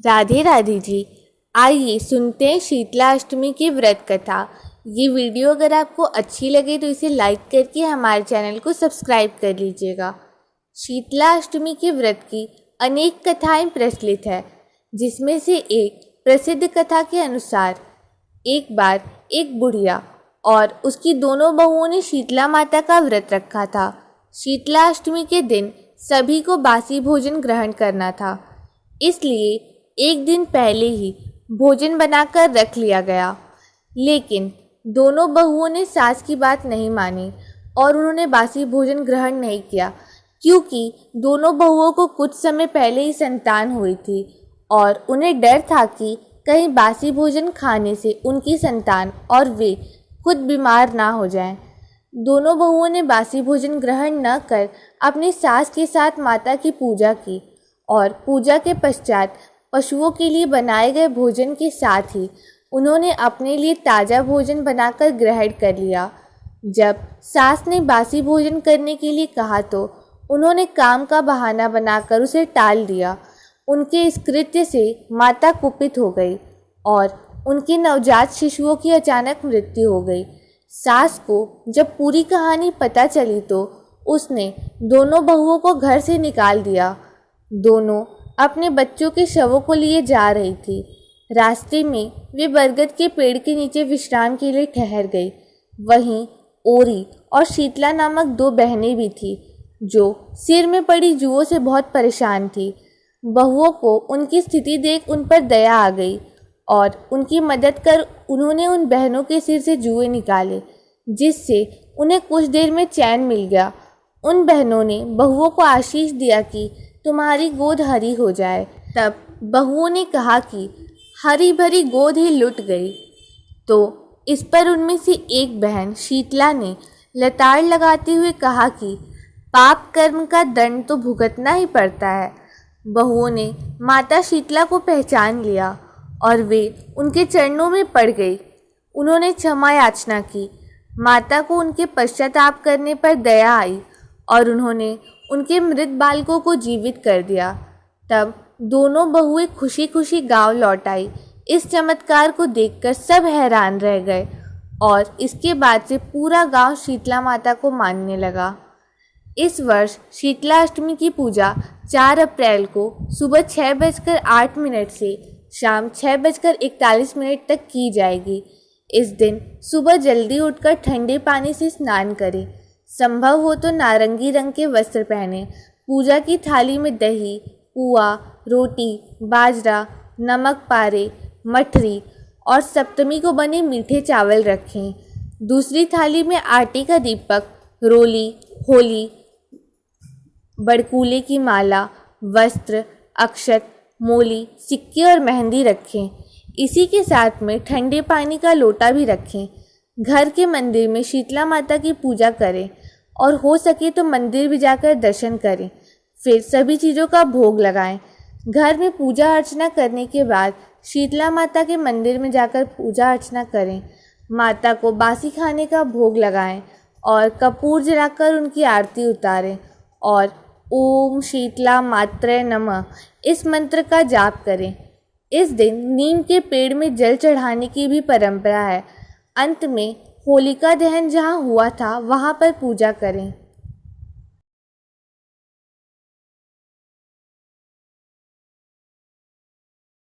राधे राधे जी। आइए सुनते हैं शीतला अष्टमी की व्रत कथा। ये वीडियो अगर आपको अच्छी लगे तो इसे लाइक करके हमारे चैनल को सब्सक्राइब कर लीजिएगा। शीतला अष्टमी के व्रत की अनेक कथाएं प्रचलित है, जिसमें से एक प्रसिद्ध कथा के अनुसार एक बार एक बुढ़िया और उसकी दोनों बहुओं ने शीतला माता का व्रत रखा था। शीतला अष्टमी के दिन सभी को बासी भोजन ग्रहण करना था, इसलिए एक दिन पहले ही भोजन बनाकर रख लिया गया। लेकिन दोनों बहुओं ने सास की बात नहीं मानी और उन्होंने बासी भोजन ग्रहण नहीं किया, क्योंकि दोनों बहुओं को कुछ समय पहले ही संतान हुई थी और उन्हें डर था कि कहीं बासी भोजन खाने से उनकी संतान और वे खुद बीमार ना हो जाएं। दोनों बहुओं ने बासी भोजन ग्रहण न कर अपनी सास के साथ माता की पूजा की और पूजा के पश्चात पशुओं के लिए बनाए गए भोजन के साथ ही उन्होंने अपने लिए ताज़ा भोजन बनाकर ग्रहण कर लिया। जब सास ने बासी भोजन करने के लिए कहा तो उन्होंने काम का बहाना बनाकर उसे टाल दिया। उनके इस कृत्य से माता कुपित हो गई और उनके नवजात शिशुओं की अचानक मृत्यु हो गई। सास को जब पूरी कहानी पता चली तो उसने दोनों बहुओं को घर से निकाल दिया। दोनों अपने बच्चों के शवों को लिए जा रही थी। रास्ते में वे बरगद के पेड़ के नीचे विश्राम के लिए ठहर गई। वहीं ओरी और शीतला नामक दो बहनें भी थीं, जो सिर में पड़ी जुओं से बहुत परेशान थी। बहुओं को उनकी स्थिति देख उन पर दया आ गई और उनकी मदद कर उन्होंने उन बहनों के सिर से जुए निकाले, जिससे उन्हें कुछ देर में चैन मिल गया। उन बहनों ने बहुओं को आशीष दिया कि तुम्हारी गोद हरी हो जाए। तब बहुओं ने कहा कि हरी भरी गोद ही लुट गई। तो इस पर उनमें से एक बहन शीतला ने लताड़ लगाते हुए कहा कि पाप कर्म का दंड तो भुगतना ही पड़ता है। बहुओं ने माता शीतला को पहचान लिया और वे उनके चरणों में पड़ गई। उन्होंने क्षमा याचना की। माता को उनके पश्चाताप करने पर दया आई और उन्होंने उनके मृत बालकों को जीवित कर दिया। तब दोनों बहुएं खुशी खुशी गांव लौट आई। इस चमत्कार को देखकर सब हैरान रह गए और इसके बाद से पूरा गांव शीतला माता को मानने लगा। इस वर्ष शीतला अष्टमी की पूजा 4 अप्रैल को सुबह 6:08 से शाम 6:41 तक की जाएगी। इस दिन सुबह जल्दी उठकर ठंडे पानी से स्नान करें। संभव हो तो नारंगी रंग के वस्त्र पहने। पूजा की थाली में दही, पुआ, रोटी, बाजरा, नमक पारे, मठरी और सप्तमी को बने मीठे चावल रखें। दूसरी थाली में आटे का दीपक, रोली, होली, बड़कूले की माला, वस्त्र, अक्षत, मोली, सिक्के और मेहंदी रखें। इसी के साथ में ठंडे पानी का लोटा भी रखें। घर के मंदिर में शीतला माता की पूजा करें और हो सके तो मंदिर भी जाकर दर्शन करें। फिर सभी चीज़ों का भोग लगाएं। घर में पूजा अर्चना करने के बाद शीतला माता के मंदिर में जाकर पूजा अर्चना करें। माता को बासी खाने का भोग लगाएं और कपूर जलाकर उनकी आरती उतारें और ओम शीतला मात्रे नमः इस मंत्र का जाप करें। इस दिन नीम के पेड़ में जल चढ़ाने की भी परंपरा है। अंत में होलिका दहन जहाँ हुआ था वहाँ पर पूजा करें।